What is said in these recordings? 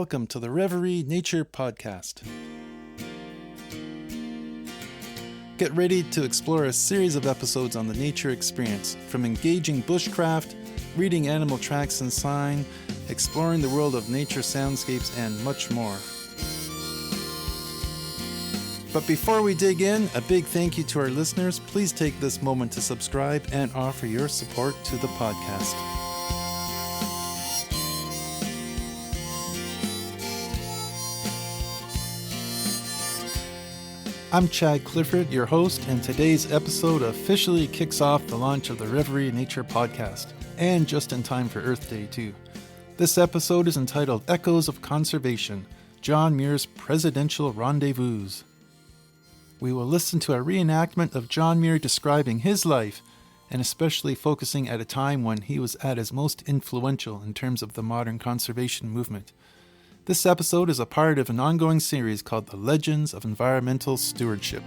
welcome to the Revery Nature Podcast. Get ready to explore a series of episodes on the nature experience, from engaging bushcraft, reading animal tracks and sign, exploring the world of nature soundscapes, and much more. But before we dig in, a big thank you to our listeners. Please take this moment to subscribe and offer your support to the podcast. I'm Chad Clifford, your host, and today's episode officially kicks off the launch of the Revery Nature Podcast, and just in time for Earth Day, too. This episode is entitled Echoes of Conservation, John Muir's Presidential Rendezvous. We will listen to a reenactment of John Muir describing his life, and especially focusing at a time when he was at his most influential in terms of the modern conservation movement. This episode is a part of an ongoing series called The Legends of Environmental Stewardship.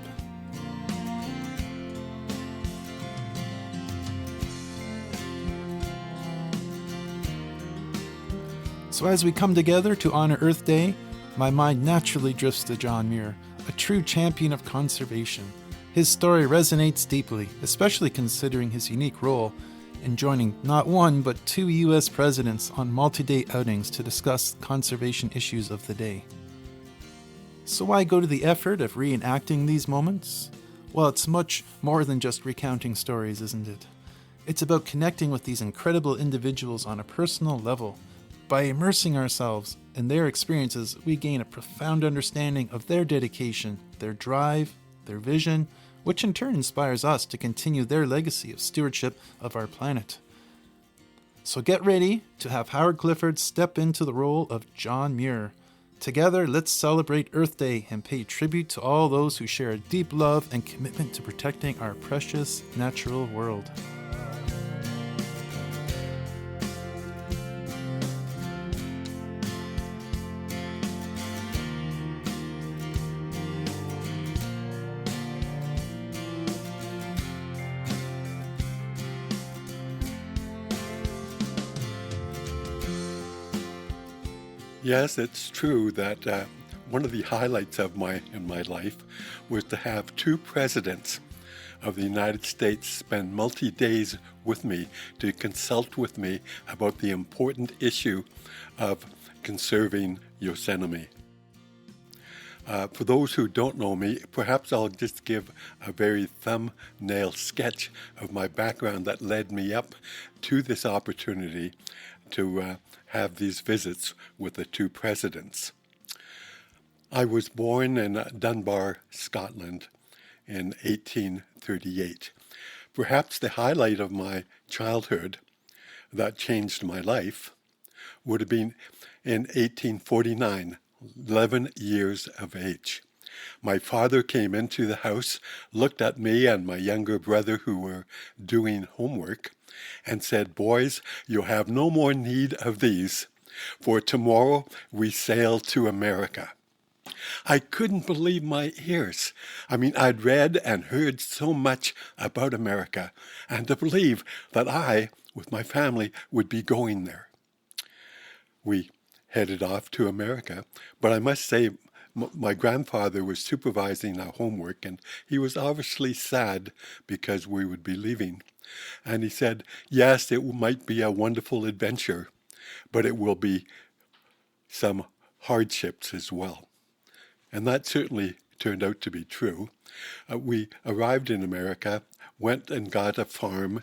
So as we come together to honor Earth Day, my mind naturally drifts to John Muir, a true champion of conservation. His story resonates deeply, especially considering his unique role in joining not one but two U.S. presidents on multi-day outings to discuss conservation issues of the day. So why go to the effort of reenacting these moments? Well, it's much more than just recounting stories, isn't it? It's about connecting with these incredible individuals on a personal level. By immersing ourselves in their experiences, we gain a profound understanding of their dedication, their drive, their vision, which in turn inspires us to continue their legacy of stewardship of our planet. So get ready to have Howard Clifford step into the role of John Muir. Together, let's celebrate Earth Day and pay tribute to all those who share a deep love and commitment to protecting our precious natural world. Yes, it's true that one of the highlights of my life was to have two presidents of the United States spend multi-days with me to consult with me about the important issue of conserving Yosemite. For those who don't know me, perhaps I'll just give a very thumbnail sketch of my background that led me up to this opportunity to have these visits with the two presidents. I was born in Dunbar, Scotland in 1838. Perhaps the highlight of my childhood that changed my life would have been in 1849, 11 years of age. My father came into the house, looked at me and my younger brother who were doing homework, and said, "Boys, you have no more need of these, for tomorrow we sail to America." I couldn't believe my ears. I'd read and heard so much about America, and to believe that I, with my family, would be going there. We headed off to America, but I must say, my grandfather was supervising our homework, and he was obviously sad because we would be leaving. And he said, yes, it might be a wonderful adventure, but it will be some hardships as well. And that certainly turned out to be true. We arrived in America, went and got a farmstead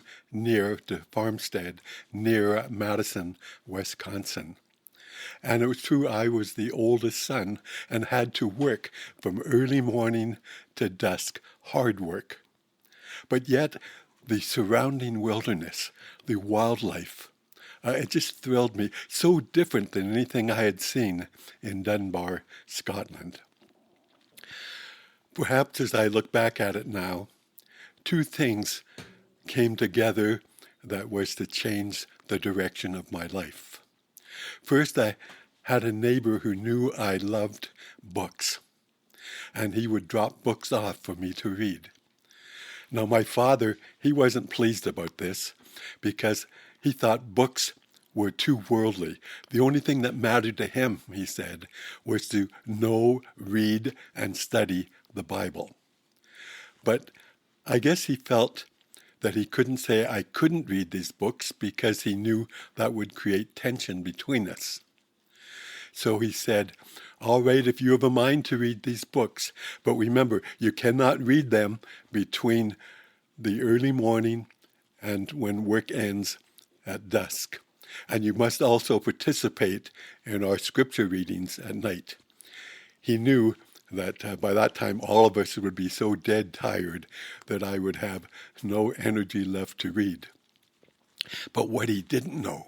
near Madison, Wisconsin. And it was true, I was the oldest son and had to work from early morning to dusk, hard work. But yet, the surrounding wilderness, the wildlife, it just thrilled me, so different than anything I had seen in Dunbar, Scotland. Perhaps as I look back at it now, two things came together that was to change the direction of my life. First, I had a neighbor who knew I loved books, and he would drop books off for me to read. Now, my father, he wasn't pleased about this because he thought books were too worldly. The only thing that mattered to him, he said, was to know, read, and study the Bible. But I guess he felt that he couldn't say I couldn't read these books because he knew that would create tension between us. So he said, all right, if you have a mind to read these books, but remember, you cannot read them between the early morning and when work ends at dusk. And you must also participate in our scripture readings at night. He knew that by that time all of us would be so dead tired that I would have no energy left to read. But what he didn't know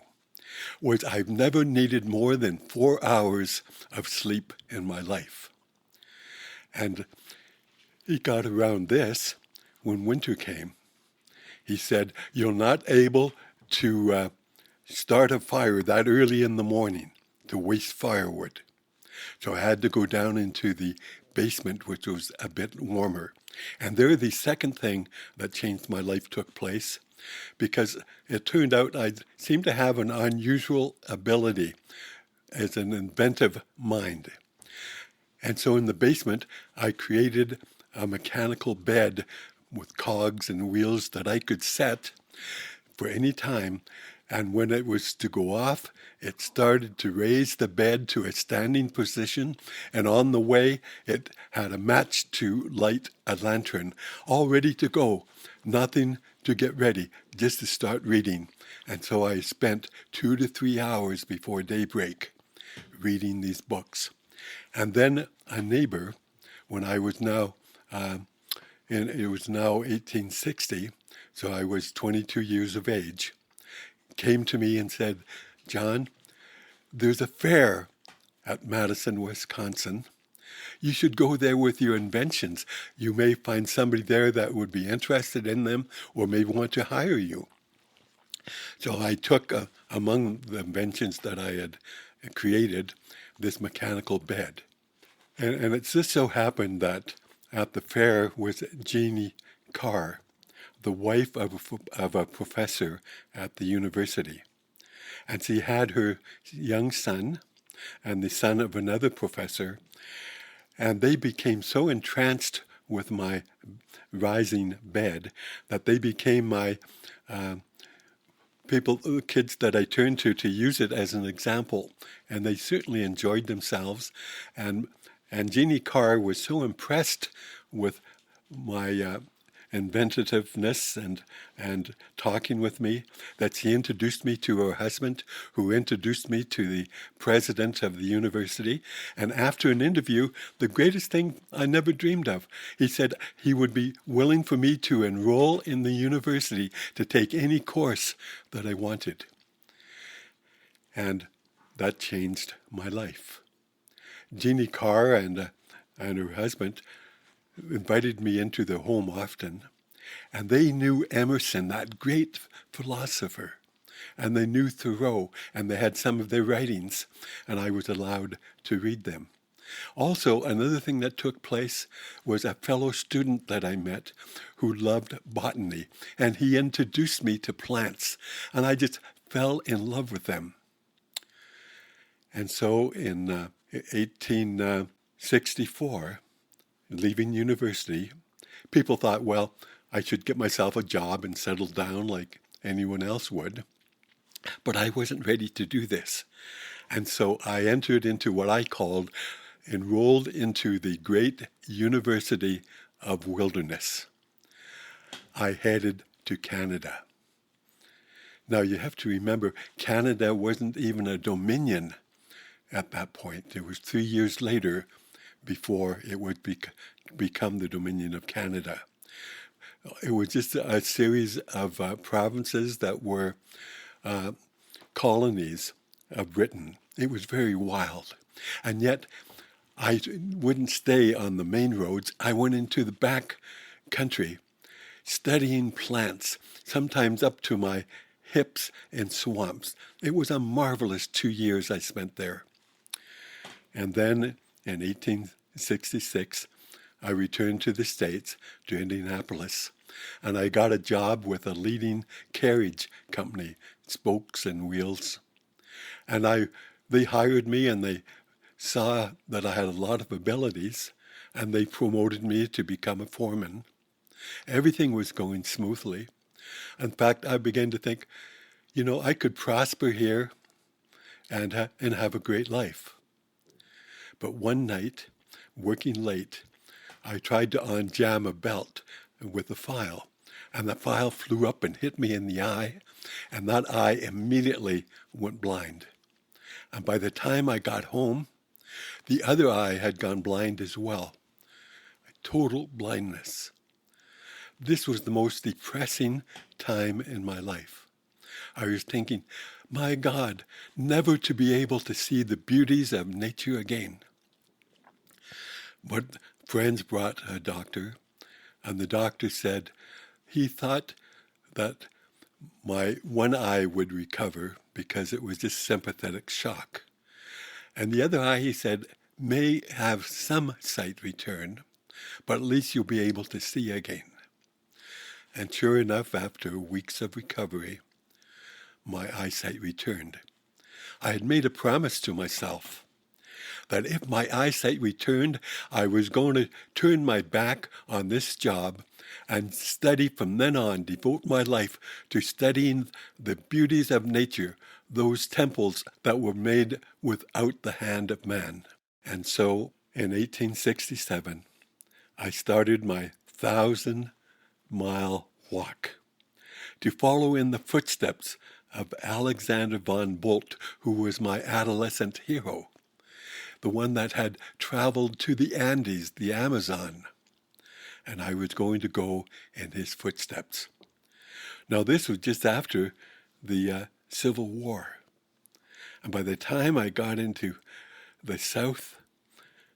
was I've never needed more than 4 hours of sleep in my life. And he got around this when winter came. He said, you're not able to start a fire that early in the morning to waste firewood. So I had to go down into the basement, which was a bit warmer. And there, the second thing that changed my life took place, because it turned out I seemed to have an unusual ability as an inventive mind. And so in the basement, I created a mechanical bed with cogs and wheels that I could set for any time. And when it was to go off, it started to raise the bed to a standing position. And on the way, it had a match to light a lantern, all ready to go. Nothing to get ready, just to start reading. And so I spent 2 to 3 hours before daybreak reading these books. And then a neighbor, when I was now, it was now 1860, so I was 22 years of age, came to me and said, John, there's a fair at Madison, Wisconsin. You should go there with your inventions. You may find somebody there that would be interested in them or may want to hire you. So I took, among the inventions that I had created, this mechanical bed. And it just so happened that at the fair was Jeannie Carr, the wife of a professor at the university. And she had her young son and the son of another professor, and they became so entranced with my rising bed that they became my kids that I turned to use it as an example. And they certainly enjoyed themselves. And Jeannie Carr was so impressed with my inventiveness and talking with me that she introduced me to her husband, who introduced me to the president of the university. And after an interview, the greatest thing I never dreamed of, he said he would be willing for me to enroll in the university to take any course that I wanted. And that changed my life. Jeannie Carr and her husband invited me into their home often, and they knew Emerson, that great philosopher, and they knew Thoreau, and they had some of their writings, and I was allowed to read them. Also, another thing that took place was a fellow student that I met who loved botany, and he introduced me to plants, and I just fell in love with them. And so in 1864, leaving university, people thought, well, I should get myself a job and settle down like anyone else would. But I wasn't ready to do this. And so I entered into what I called, enrolled into the great University of Wilderness. I headed to Canada. Now you have to remember, Canada wasn't even a dominion at that point. It was 3 years later before it would become the Dominion of Canada. It was just a series of provinces that were colonies of Britain. It was very wild. And yet, I wouldn't stay on the main roads. I went into the back country, studying plants, sometimes up to my hips in swamps. It was a marvelous 2 years I spent there. And then in 1866, I returned to the States, to Indianapolis, and I got a job with a leading carriage company, spokes and wheels. And they hired me, and they saw that I had a lot of abilities, and they promoted me to become a foreman. Everything was going smoothly. In fact, I began to think, I could prosper here and have a great life. But one night, working late, I tried to unjam a belt with a file, and the file flew up and hit me in the eye, and that eye immediately went blind. And by the time I got home, the other eye had gone blind as well. Total blindness. This was the most depressing time in my life. I was thinking, my God, never to be able to see the beauties of nature again. But friends brought a doctor, and the doctor said he thought that my one eye would recover because it was just sympathetic shock. And the other eye, he said, may have some sight return, but at least you'll be able to see again. And sure enough, after weeks of recovery, my eyesight returned. I had made a promise to myself that if my eyesight returned, I was going to turn my back on this job and study from then on, devote my life to studying the beauties of nature, those temples that were made without the hand of man. And so, in 1867, I started my 1,000-mile walk to follow in the footsteps of Alexander von Bolt, who was my adolescent hero, the one that had traveled to the Andes, the Amazon, and I was going to go in his footsteps. Now, this was just after the Civil War, and by the time I got into the South,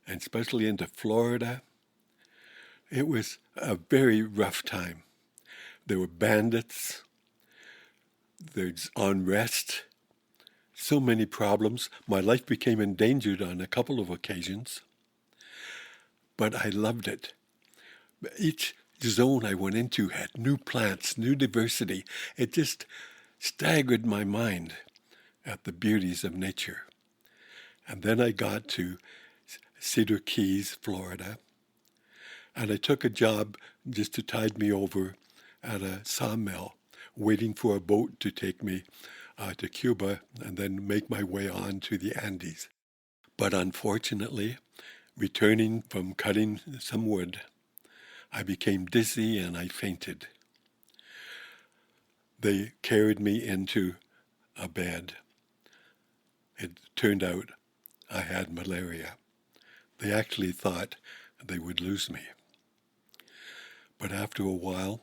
and especially into Florida, it was a very rough time. There were bandits, there's unrest, so many problems. My life became endangered on a couple of occasions, but I loved it. Each zone I went into had new plants, new diversity. It just staggered my mind at the beauties of nature. And then I got to Cedar Keys, Florida, and I took a job just to tide me over at a sawmill, waiting for a boat to take me to Cuba and then make my way on to the Andes. But unfortunately, returning from cutting some wood, I became dizzy and I fainted. They carried me into a bed. It turned out I had malaria. They actually thought they would lose me. But after a while,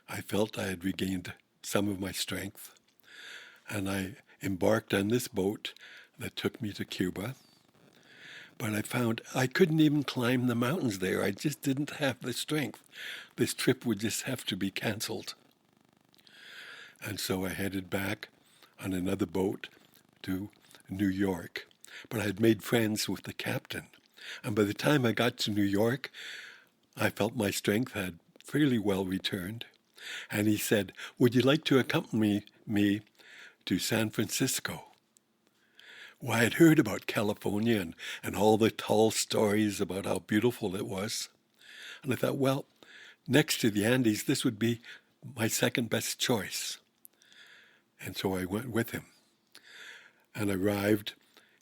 I felt I had regained some of my strength, and I embarked on this boat that took me to Cuba. But I found I couldn't even climb the mountains there. I just didn't have the strength. This trip would just have to be canceled. And so I headed back on another boat to New York. But I had made friends with the captain. And by the time I got to New York, I felt my strength had fairly well returned. And he said, would you like to accompany me to San Francisco? Well, I had heard about California and all the tall stories about how beautiful it was. And I thought, well, next to the Andes, this would be my second best choice. And so I went with him and arrived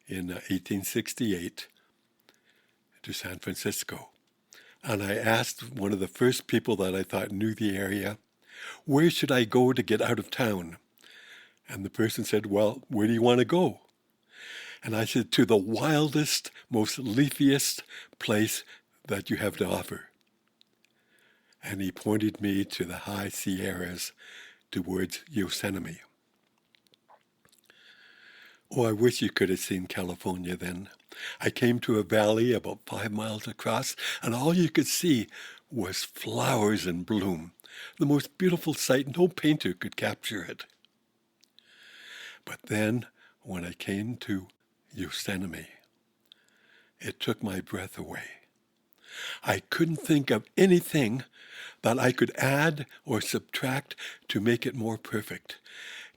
in 1868 to San Francisco. And I asked one of the first people that I thought knew the area, where should I go to get out of town? And the person said, well, where do you want to go? And I said, to the wildest, most leafiest place that you have to offer. And he pointed me to the high Sierras towards Yosemite. Oh, I wish you could have seen California then. I came to a valley about 5 miles across, and all you could see was flowers in bloom. The most beautiful sight, no painter could capture it. But then, when I came to Yosemite, it took my breath away. I couldn't think of anything that I could add or subtract to make it more perfect.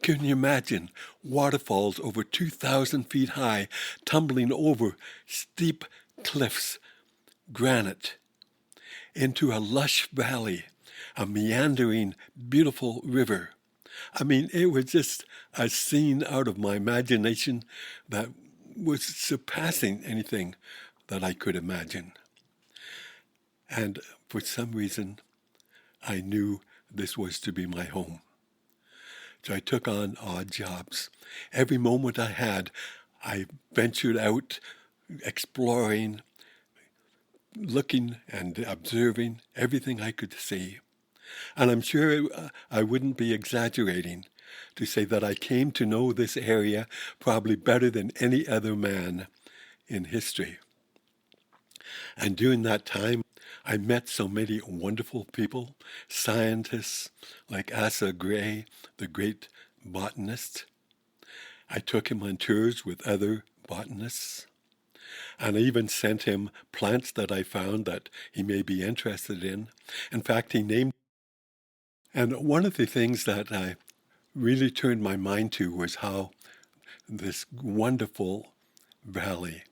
Can you imagine waterfalls over 2,000 feet high tumbling over steep cliffs, granite, into a lush valley, a meandering, beautiful river? I mean, it was just a scene out of my imagination that was surpassing anything that I could imagine. And for some reason, I knew this was to be my home. So I took on odd jobs. Every moment I had, I ventured out, exploring, looking and observing everything I could see. And I'm sure I wouldn't be exaggerating to say that I came to know this area probably better than any other man in history. And during that time, I met so many wonderful people, scientists like Asa Gray, the great botanist. I took him on tours with other botanists. And I even sent him plants that I found that he may be interested in. In fact, he named. And one of the things that I really turned my mind to was how this wonderful valley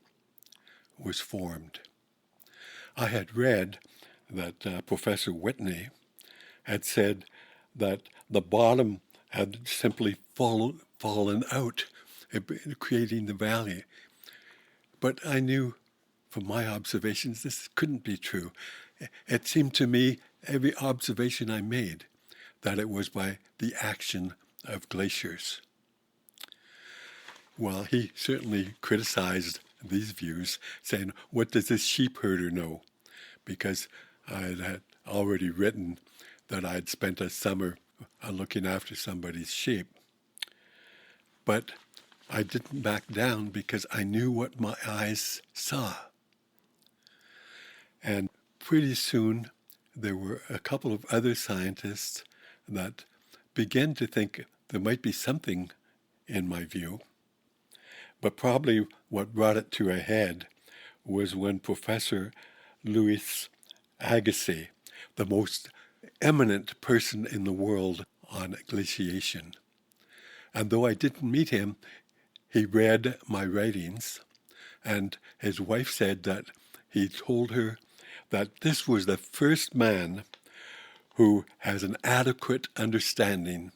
was formed. I had read that Professor Whitney had said that the bottom had simply fallen out, creating the valley. But I knew from my observations this couldn't be true. It seemed to me, every observation I made, that it was by the action of glaciers. Well, he certainly criticized these views, saying, what does this sheep herder know? Because I had already written that I'd spent a summer looking after somebody's sheep. But I didn't back down because I knew what my eyes saw. And pretty soon, there were a couple of other scientists that began to think there might be something in my view. But probably what brought it to a head was when Professor Louis Agassiz, the most eminent person in the world on glaciation. And though I didn't meet him, he read my writings, and his wife said that he told her that this was the first man who has an adequate understanding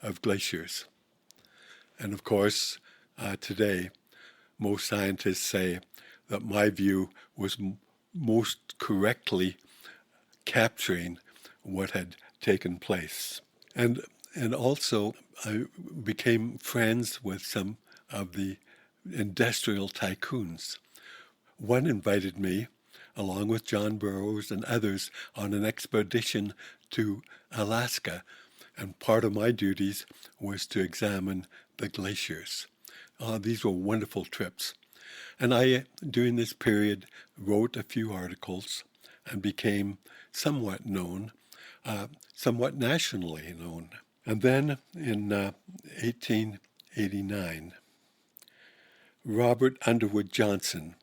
of glaciers. And of course, today, most scientists say that my view was most correctly capturing what had taken place. And also, I became friends with some of the industrial tycoons. One invited me, along with John Burroughs and others, on an expedition to Alaska, and part of my duties was to examine the glaciers. These were wonderful trips. And I, during this period, wrote a few articles and became somewhat known, somewhat nationally known. And then in 1889, Robert Underwood Johnson,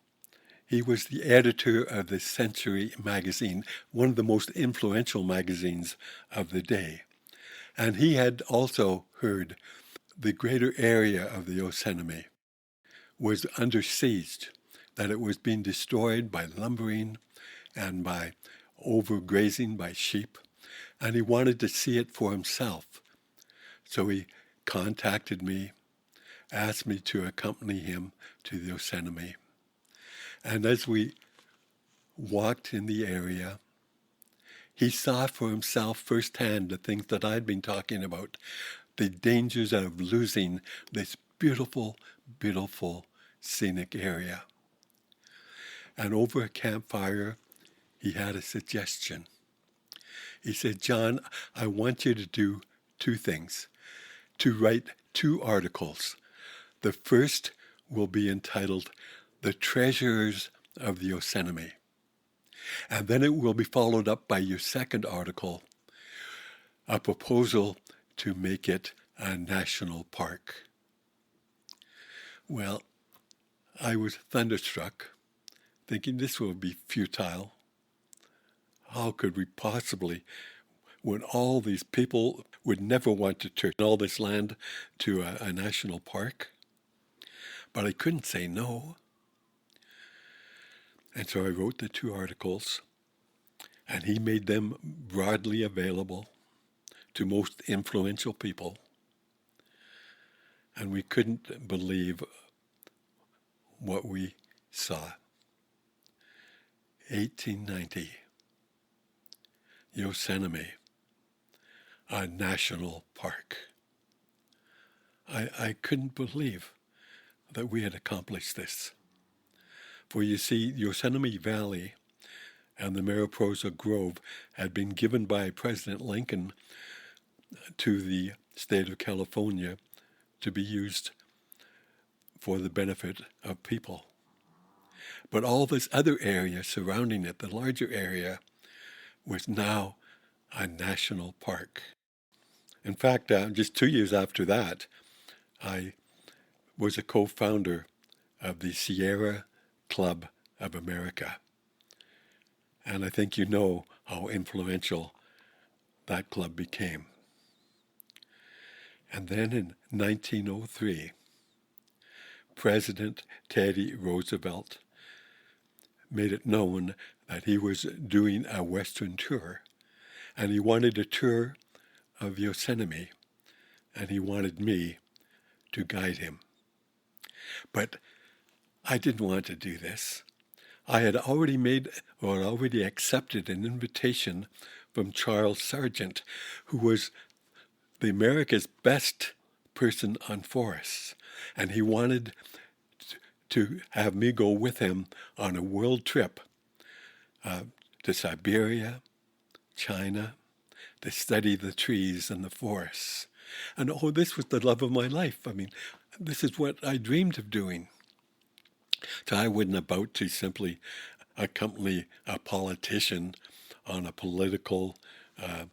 he was the editor of the Century magazine, one of the most influential magazines of the day. And he had also heard the greater area of the Yosemite was under siege, that it was being destroyed by lumbering and by overgrazing by sheep, and he wanted to see it for himself. So he contacted me, asked me to accompany him to the Yosemite. And as we walked in the area, he saw for himself firsthand the things that I'd been talking about, the dangers of losing this beautiful, beautiful scenic area. And over a campfire, he had a suggestion. He said, John, I want you to do two things, to write 2 articles. The first will be entitled, The Treasures of the Yosemite. And then it will be followed up by your second article, a proposal to make it a national park. Well, I was thunderstruck, thinking this will be futile. How could we possibly when all these people would never want to turn all this land to a national park. But I couldn't say no. And so I wrote the 2 articles, and he made them broadly available to most influential people. And we couldn't believe what we saw. 1890, Yosemite, a national park. I couldn't believe that we had accomplished this. For you see, Yosemite Valley and the Mariposa Grove had been given by President Lincoln to the state of California to be used for the benefit of people. But all this other area surrounding it, the larger area, was now a national park. In fact, just 2 years after that, I was a co-founder of the Sierra Club of America. And I think you know how influential that club became. And then in 1903, President Teddy Roosevelt made it known that he was doing a Western tour, and he wanted a tour of Yosemite, and he wanted me to guide him. But I didn't want to do this. I had already accepted an invitation from Charles Sargent, who was the America's best person on forests, and he wanted to have me go with him on a world trip to Siberia, China, to study the trees and the forests. And this was the love of my life. I mean, this is what I dreamed of doing. So I wasn't about to simply accompany a politician on a political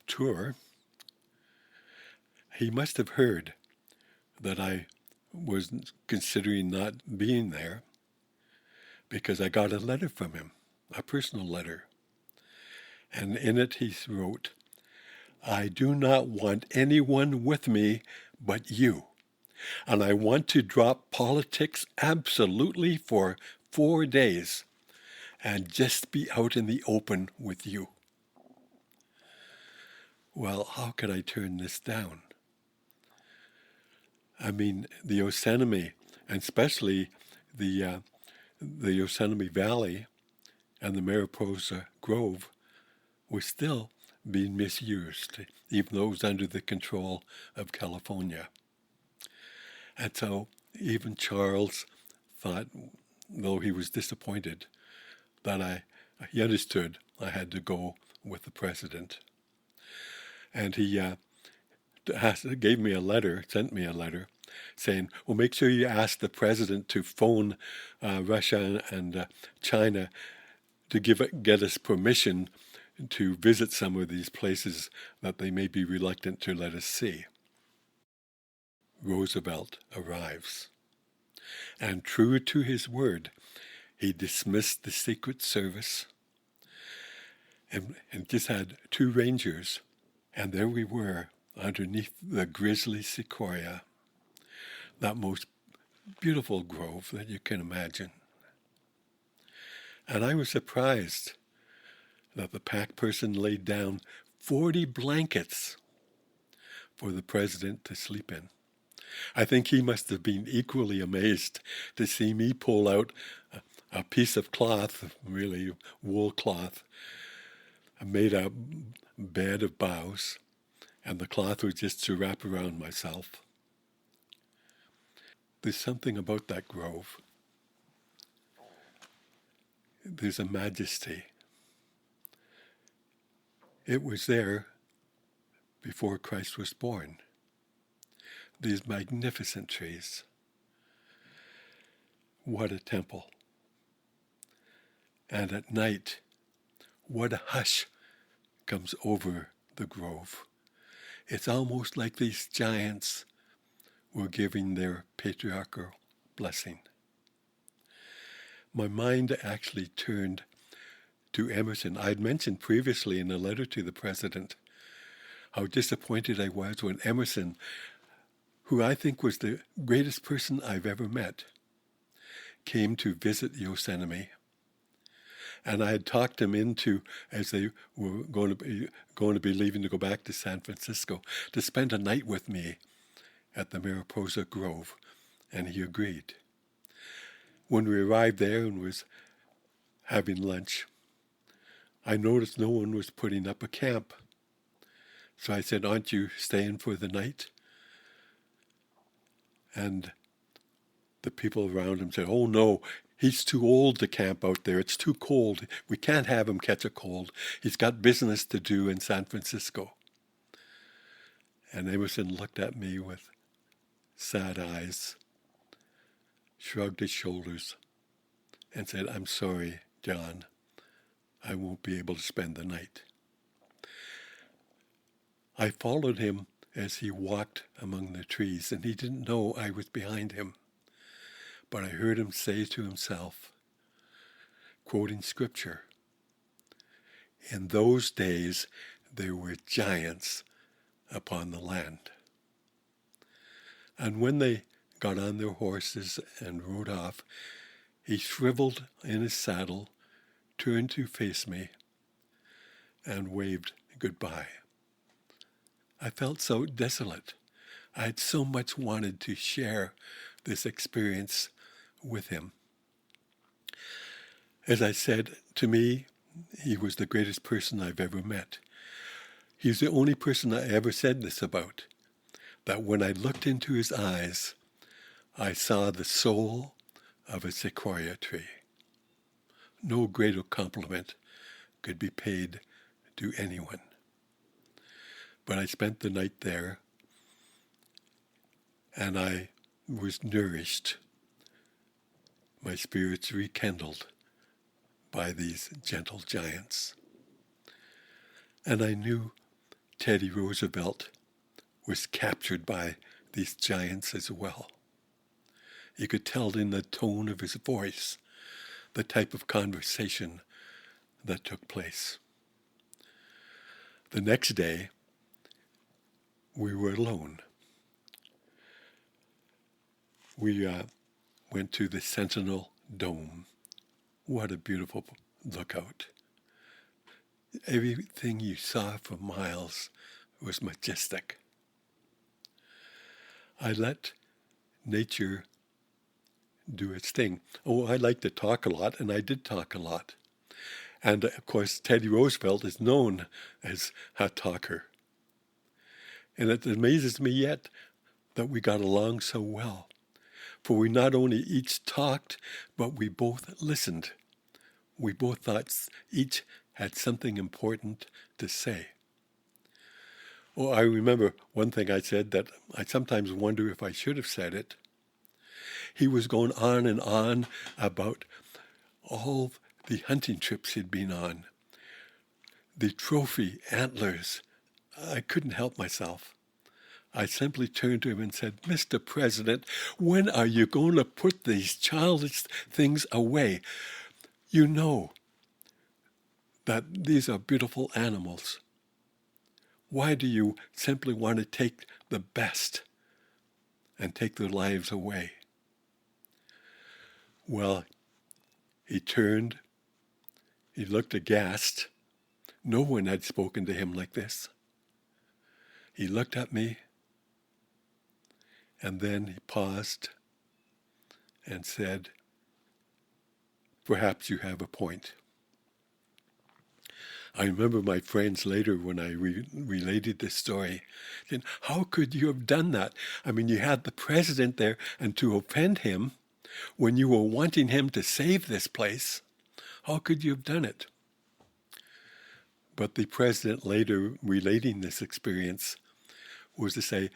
tour. He must have heard that I was considering not being there, because I got a letter from him, a personal letter. And in it he wrote, "I do not want anyone with me but you. And I want to drop politics absolutely for 4 days and just be out in the open with you." Well, how could I turn this down? I mean, the Yosemite, and especially the Yosemite Valley and the Mariposa Grove, was still being misused, even though it was under the control of California. And so even Charles thought, though he was disappointed, that he understood I had to go with the president. And he gave me a letter, sent me a letter, saying, well, make sure you ask the president to phone Russia and China to get us permission to visit some of these places that they may be reluctant to let us see. Roosevelt arrives, and true to his word, he dismissed the Secret Service and just had 2 rangers, and there we were underneath the grizzly sequoia, that most beautiful grove that you can imagine. And I was surprised that the pack person laid down 40 blankets for the president to sleep in. I think he must have been equally amazed to see me pull out a piece of cloth, really wool cloth, made a bed of boughs, and the cloth was just to wrap around myself. There's something about that grove. There's a majesty. It was there before Christ was born. These magnificent trees. What a temple. And at night, what a hush comes over the grove. It's almost like these giants were giving their patriarchal blessing. My mind actually turned to Emerson. I had mentioned previously in a letter to the president how disappointed I was when Emerson, who I think was the greatest person I've ever met, came to visit Yosemite. And I had talked him into, as they were going to be leaving to go back to San Francisco, to spend a night with me at the Mariposa Grove, and he agreed. When we arrived there and was having lunch, I noticed no one was putting up a camp. So I said, "Aren't you staying for the night?" And the people around him said, "Oh no, he's too old to camp out there. It's too cold. We can't have him catch a cold. He's got business to do in San Francisco." And Emerson looked at me with sad eyes, shrugged his shoulders, and said, "I'm sorry, John. I won't be able to spend the night." I followed him as he walked among the trees, and he didn't know I was behind him. But I heard him say to himself, quoting scripture, "In those days there were giants upon the land." And when they got on their horses and rode off, he shriveled in his saddle, turned to face me, and waved goodbye. I felt so desolate. I had so much wanted to share this experience with him. As I said, to me, he was the greatest person I've ever met. He's the only person I ever said this about, that when I looked into his eyes, I saw the soul of a sequoia tree. No greater compliment could be paid to anyone. But I spent the night there, and I was nourished, my spirits rekindled by these gentle giants. And I knew Teddy Roosevelt was captured by these giants as well. You could tell in the tone of his voice the type of conversation that took place. The next day, we were alone. We went to the Sentinel Dome. What a beautiful lookout. Everything you saw for miles was majestic. I let nature do its thing. Oh, I like to talk a lot, and I did talk a lot. And of course, Teddy Roosevelt is known as a talker. And it amazes me yet that we got along so well. For we not only each talked, but we both listened. We both thought each had something important to say. Oh, I remember one thing I said that I sometimes wonder if I should have said it. He was going on and on about all the hunting trips he'd been on, the trophy antlers. I couldn't help myself. I simply turned to him and said, "Mr. President, when are you going to put these childish things away? You know that these are beautiful animals. Why do you simply want to take the best and take their lives away?" Well, he turned, he looked aghast. No one had spoken to him like this. He looked at me, and then he paused and said, "Perhaps you have a point." I remember my friends later when I related this story saying, "How could you have done that? I mean, you had the president there, and to offend him when you were wanting him to save this place, how could you have done it?" But the president later relating this experience was to say,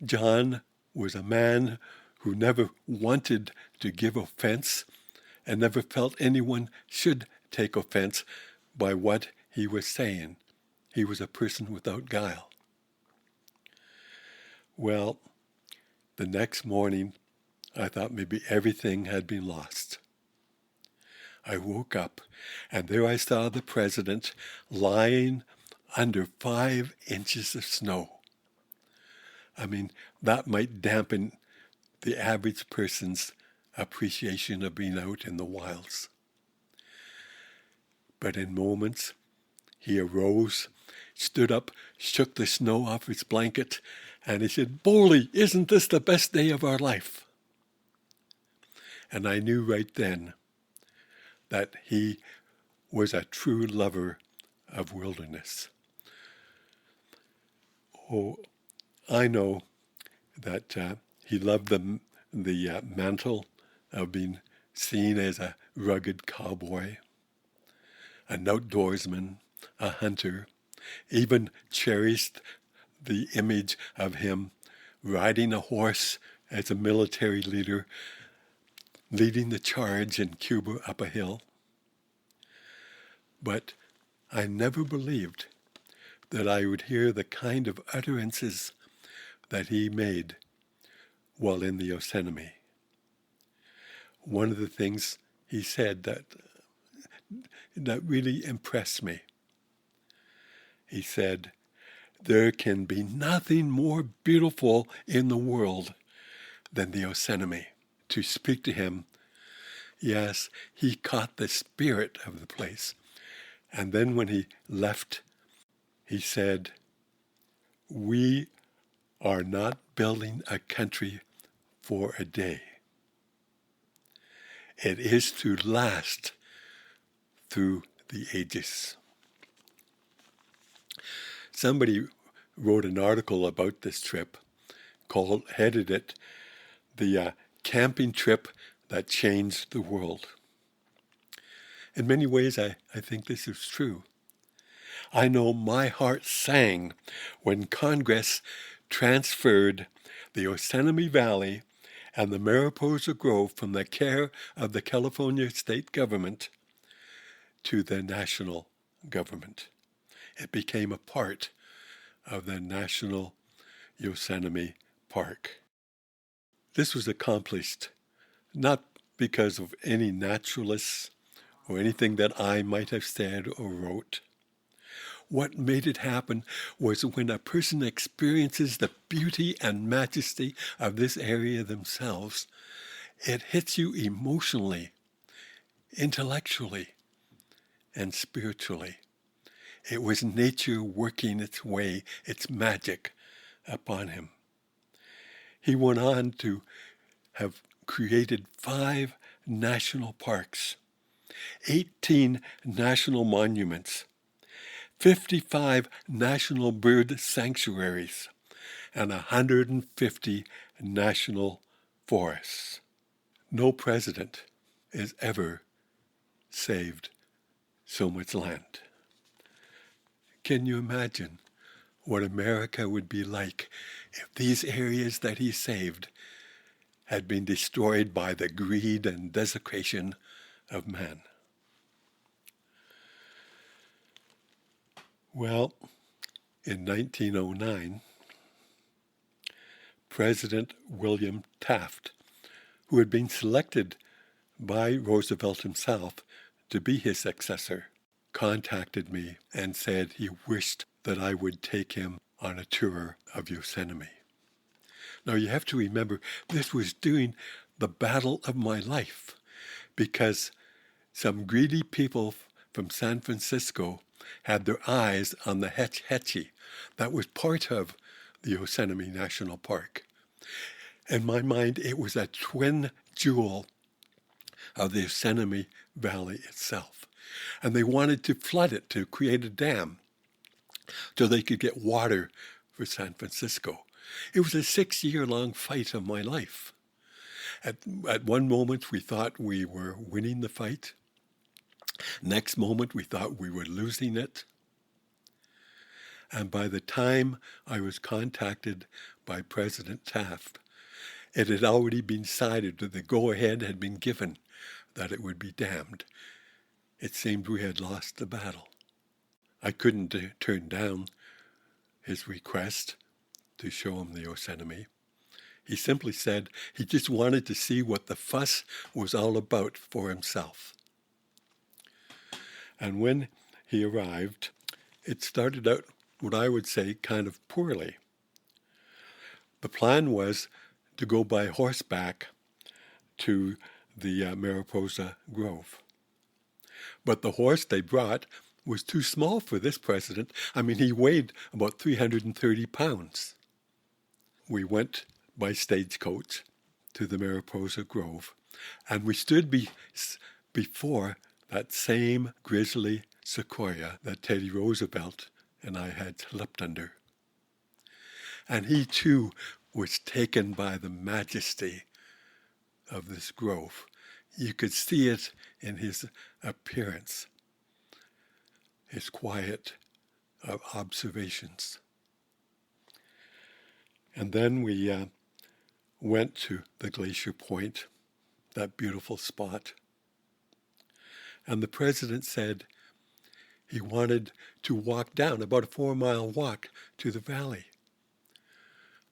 John was a man who never wanted to give offense and never felt anyone should take offense by what he was saying. He was a person without guile. Well, the next morning, I thought maybe everything had been lost. I woke up, and there I saw the president lying under 5 inches of snow. I mean, that might dampen the average person's appreciation of being out in the wilds. But in moments, he arose, stood up, shook the snow off his blanket, and he said, "Bowley, isn't this the best day of our life?" And I knew right then that he was a true lover of wilderness. Oh, I know that he loved the mantle of being seen as a rugged cowboy, an outdoorsman, a hunter, even cherished the image of him riding a horse as a military leader, leading the charge in Cuba up a hill. But I never believed that I would hear the kind of utterances that he made while in the Yosemite. One of the things he said that really impressed me. He said, "There can be nothing more beautiful in the world than the Yosemite." To speak to him, yes, he caught the spirit of the place. And then when he left, he said, "We are not building a country for a day. It is to last through the ages." Somebody wrote an article about this trip, headed it, "The Camping Trip That Changed the World." In many ways, I think this is true. I know my heart sang when Congress transferred the Yosemite Valley and the Mariposa Grove from the care of the California state government to the national government. It became a part of the National Yosemite Park. This was accomplished not because of any naturalists or anything that I might have said or wrote. What made it happen was when a person experiences the beauty and majesty of this area themselves, it hits you emotionally, intellectually, and spiritually. It was nature working its way, its magic upon him. He went on to have created 5 national parks, 18 national monuments, 55 national bird sanctuaries, and 150 national forests. No president has ever saved so much land. Can you imagine what America would be like if these areas that he saved had been destroyed by the greed and desecration of man? Well, in 1909, President William Taft, who had been selected by Roosevelt himself to be his successor, contacted me and said he wished that I would take him on a tour of Yosemite. Now you have to remember, this was during the battle of my life, because some greedy people from San Francisco had their eyes on the Hetch Hetchy that was part of the Yosemite National Park. In my mind, it was a twin jewel of the Yosemite Valley itself. And they wanted to flood it to create a dam so they could get water for San Francisco. It was a 6-year-long fight of my life. At one moment, we thought we were winning the fight. Next moment, we thought we were losing it. And by the time I was contacted by President Taft, it had already been decided that the go-ahead had been given that it would be dammed. It seemed we had lost the battle. I couldn't turn down his request to show him the Yosemite. He simply said he just wanted to see what the fuss was all about for himself. And when he arrived it started out, what I would say, kind of poorly. The plan was to go by horseback to the Mariposa Grove. But the horse they brought was too small for this president. I mean, he weighed about 330 pounds. We went by stagecoach to the Mariposa Grove, and we stood before that same grizzly sequoia that Teddy Roosevelt and I had slept under. And he too was taken by the majesty of this grove. You could see it in his appearance, his quiet observations. And then we went to the Glacier Point, that beautiful spot. And the president said he wanted to walk down, about a 4-mile walk to the valley.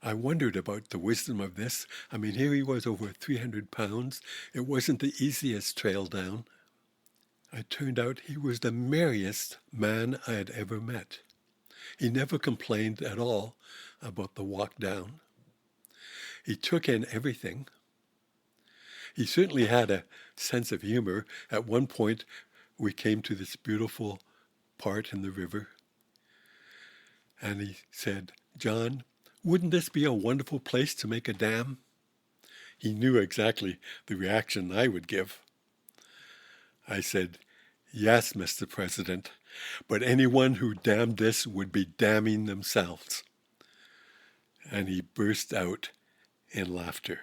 I wondered about the wisdom of this. I mean, here he was, over 300 pounds. It wasn't the easiest trail down. It turned out he was the merriest man I had ever met. He never complained at all about the walk down. He took in everything. He certainly had a sense of humor. At one point, we came to this beautiful part in the river, and he said, "John, wouldn't this be a wonderful place to make a dam?" He knew exactly the reaction I would give. I said, "Yes, Mr. President, but anyone who damned this would be damning themselves." And he burst out in laughter.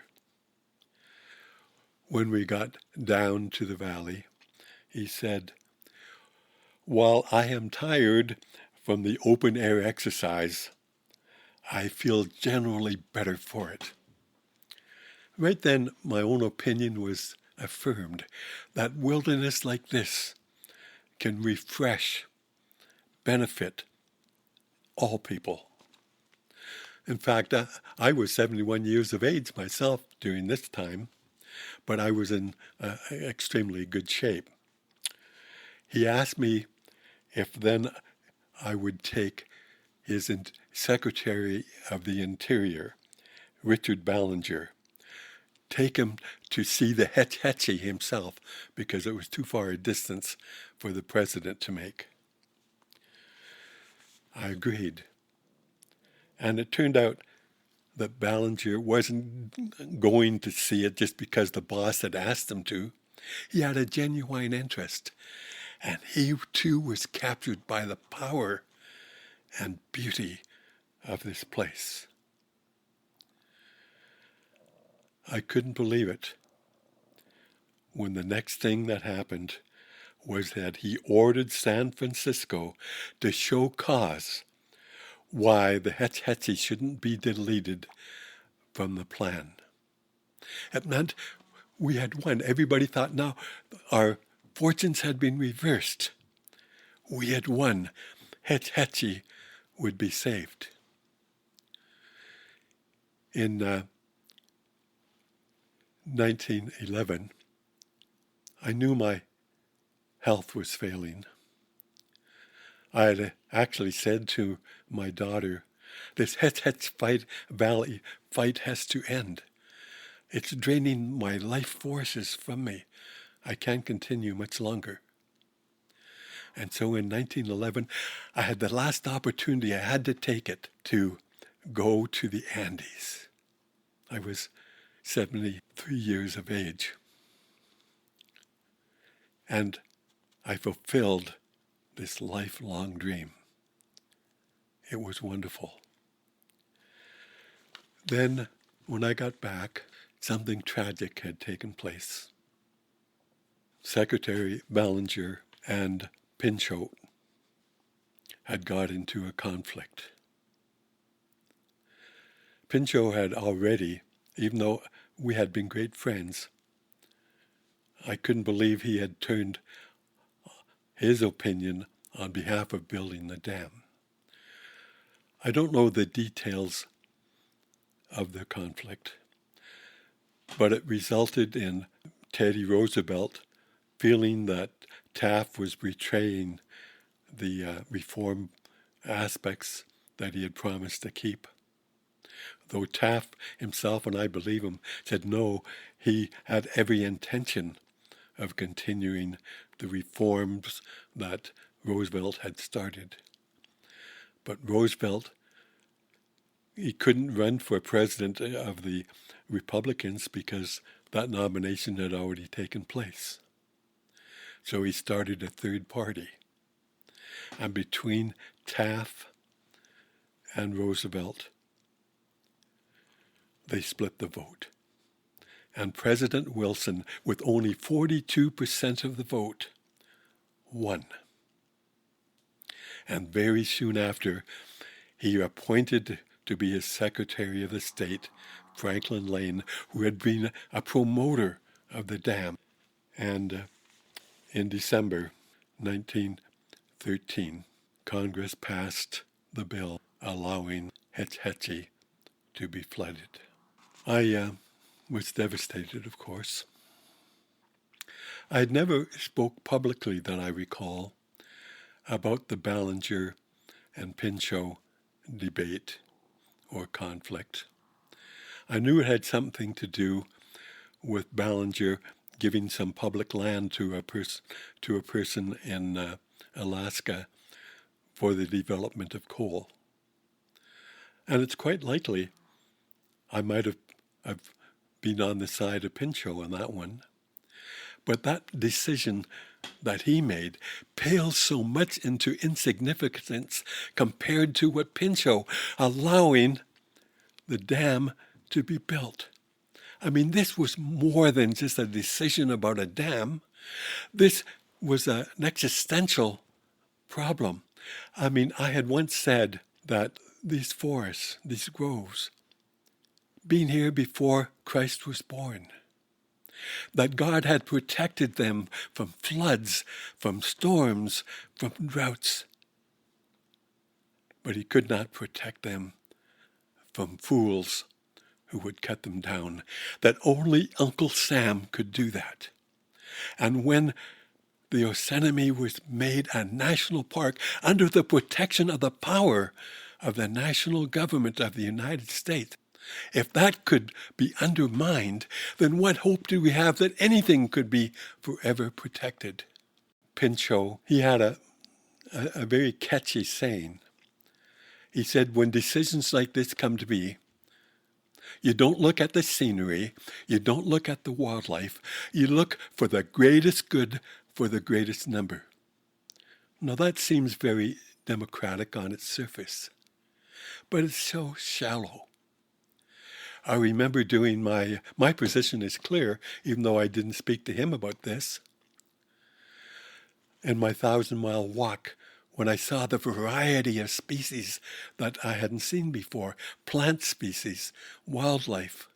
When we got down to the valley, he said, "While I am tired from the open-air exercise, I feel generally better for it." Right then, my own opinion was affirmed that wilderness like this can refresh, benefit all people. In fact, I was 71 years of age myself during this time, but I was in extremely good shape. He asked me if then I would take his Secretary of the Interior, Richard Ballinger, take him to see the Hetch Hetchy himself, because it was too far a distance for the president to make. I agreed. And it turned out that Ballinger wasn't going to see it just because the boss had asked him to. He had a genuine interest, and he too was captured by the power and beauty of this place. I couldn't believe it when the next thing that happened was that he ordered San Francisco to show cause why the Hetch Hetchy shouldn't be deleted from the plan. It meant we had won. Everybody thought now our fortunes had been reversed. We had won. Hetch Hetchy would be saved. In 1911, I knew my health was failing. I had actually said to my daughter, "This Hetch Valley fight has to end. It's draining my life forces from me. I can't continue much longer." And so in 1911, I had the last opportunity, I had to take it, to go to the Andes. I was 73 years of age. And I fulfilled this lifelong dream. It was wonderful. Then, when I got back, something tragic had taken place. Secretary Ballinger and Pinchot had got into a conflict. Pinchot had already, even though we had been great friends, I couldn't believe he had turned his opinion on behalf of building the dam. I don't know the details of the conflict, but it resulted in Teddy Roosevelt feeling that Taft was betraying the reform aspects that he had promised to keep. Though Taft himself, and I believe him, said no, he had every intention of continuing the reforms that Roosevelt had started. But Roosevelt, he couldn't run for president of the Republicans because that nomination had already taken place. So he started a third party. And between Taft and Roosevelt, they split the vote. And President Wilson, with only 42% of the vote, won. And very soon after, he appointed to be his Secretary of the State, Franklin Lane, who had been a promoter of the dam. And in December 1913, Congress passed the bill allowing Hetch Hetchy to be flooded. I was devastated, of course. I had never spoke publicly, that I recall, about the Ballinger and Pinchot debate or conflict. I knew it had something to do with Ballinger giving some public land to a person in Alaska for the development of coal. And it's quite likely I might have been on the side of Pinchot on that one. But that decision that he made pales so much into insignificance compared to what Pinchot allowing the dam to be built. I mean, this was more than just a decision about a dam. This was an existential problem. I mean, I had once said that these forests, these groves, been here before Christ was born. That God had protected them from floods, from storms, from droughts. But he could not protect them from fools who would cut them down. That only Uncle Sam could do that. And when the Yosemite was made a national park under the protection of the power of the national government of the United States, if that could be undermined, then what hope do we have that anything could be forever protected? Pinchot, he had a very catchy saying. He said, when decisions like this come to be, you don't look at the scenery, you don't look at the wildlife, you look for the greatest good for the greatest number. Now that seems very democratic on its surface, but it's so shallow. I remember doing my position is clear, even though I didn't speak to him about this. In my 1,000-mile walk, when I saw the variety of species that I hadn't seen before, plant species, wildlife,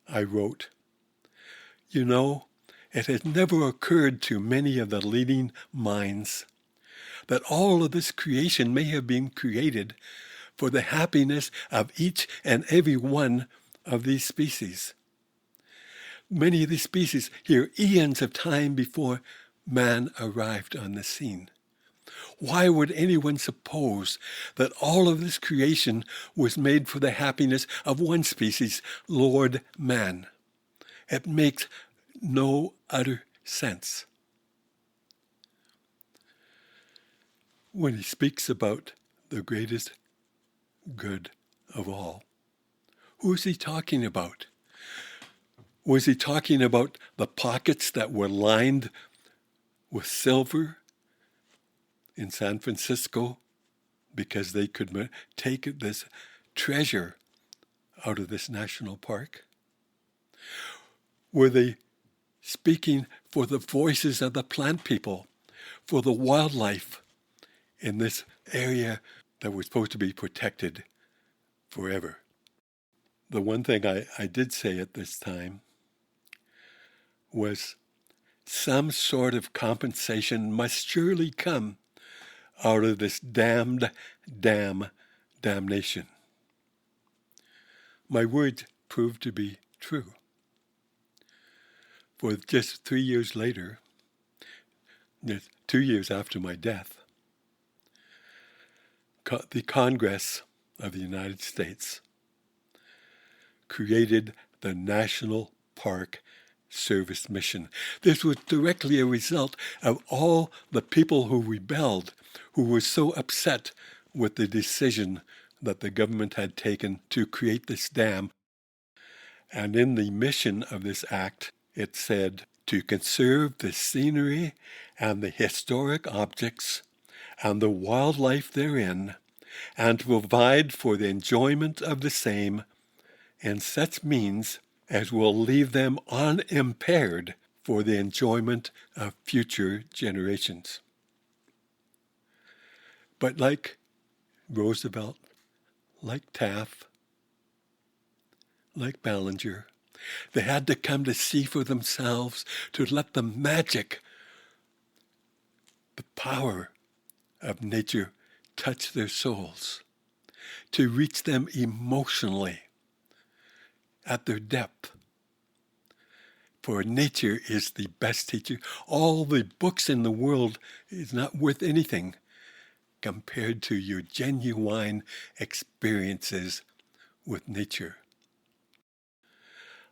I wrote, you know, it has never occurred to many of the leading minds that all of this creation may have been created for the happiness of each and every one of these species. Many of these species here eons of time before man arrived on the scene. Why would anyone suppose that all of this creation was made for the happiness of one species, Lord Man? It makes no utter sense. When he speaks about the greatest good of all, who is he talking about? Was he talking about the pockets that were lined with silver in San Francisco because they could take this treasure out of this national park? Were they speaking for the voices of the plant people, for the wildlife in this area that was supposed to be protected forever? The one thing I did say at this time was some sort of compensation must surely come out of this damnation. My words proved to be true. For just 3 years later, 2 years after my death, the Congress of the United States created the National Park Service Mission. This was directly a result of all the people who rebelled, who were so upset with the decision that the government had taken to create this dam. And in the mission of this act, it said to conserve the scenery and the historic objects and the wildlife therein, and to provide for the enjoyment of the same in such means as will leave them unimpaired for the enjoyment of future generations. But like Roosevelt, like Taft, like Ballinger, they had to come to see for themselves, to let the magic, the power of nature touch their souls, to reach them emotionally at their depth. For nature is the best teacher. All the books in the world is not worth anything compared to your genuine experiences with nature.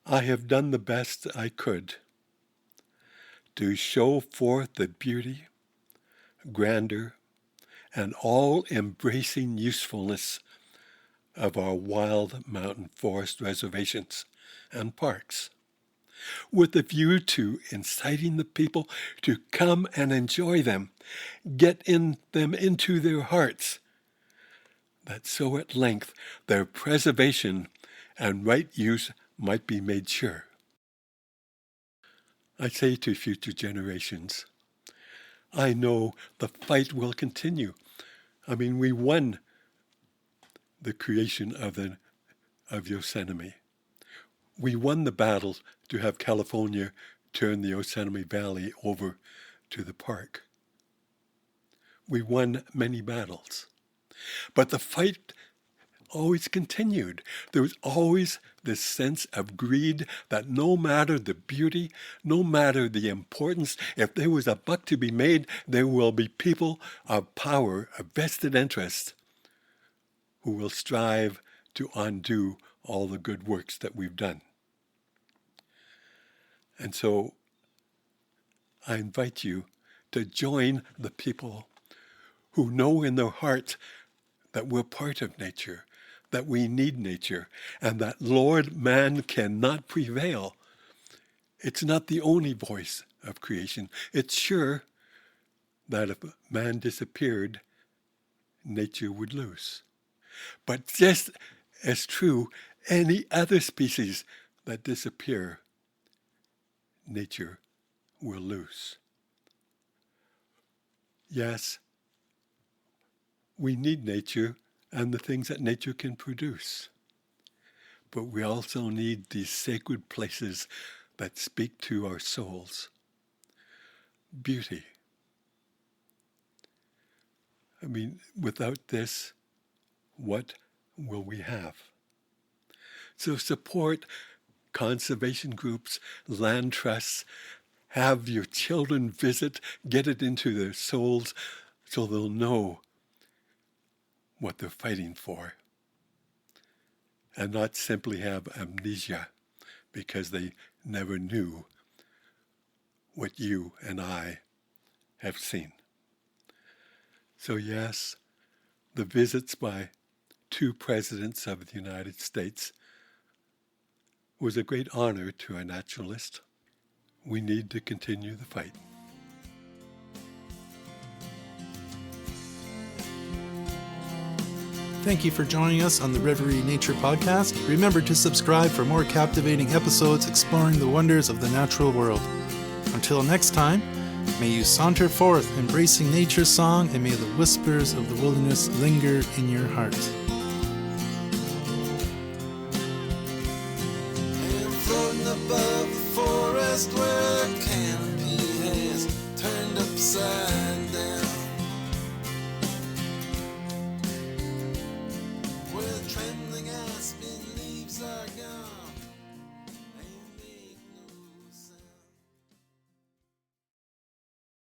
I have done the best I could to show forth the beauty, grandeur, and all-embracing usefulness of our wild mountain forest reservations and parks, with a view to inciting the people to come and enjoy them, get them into their hearts, that so at length their preservation and right use might be made sure. I say to future generations, I know the fight will continue. I mean, we won the creation of Yosemite. We won the battle to have California turn the Yosemite Valley over to the park. We won many battles. But the fight always continued. There was always this sense of greed that no matter the beauty, no matter the importance, if there was a buck to be made, there will be people of power, of vested interest, who will strive to undo all the good works that we've done. And so I invite you to join the people who know in their hearts that we're part of nature, that we need nature, and that Lord, man cannot prevail. It's not the only voice of creation. It's sure that if man disappeared, nature would lose. But just as true, any other species that disappear, nature will lose. Yes, we need nature and the things that nature can produce. But we also need these sacred places that speak to our souls. Beauty. I mean, without this, what will we have? So support conservation groups, land trusts, have your children visit, get it into their souls so they'll know what they're fighting for, and not simply have amnesia because they never knew what you and I have seen. So yes, the visits by 2 presidents of the United States was a great honor to a naturalist. We need to continue the fight. Thank you for joining us on the Revery Nature Podcast. Remember to subscribe for more captivating episodes exploring the wonders of the natural world. Until next time, may you saunter forth embracing nature's song, and may the whispers of the wilderness linger in your heart. And floating above the forest where a canopy has turned upside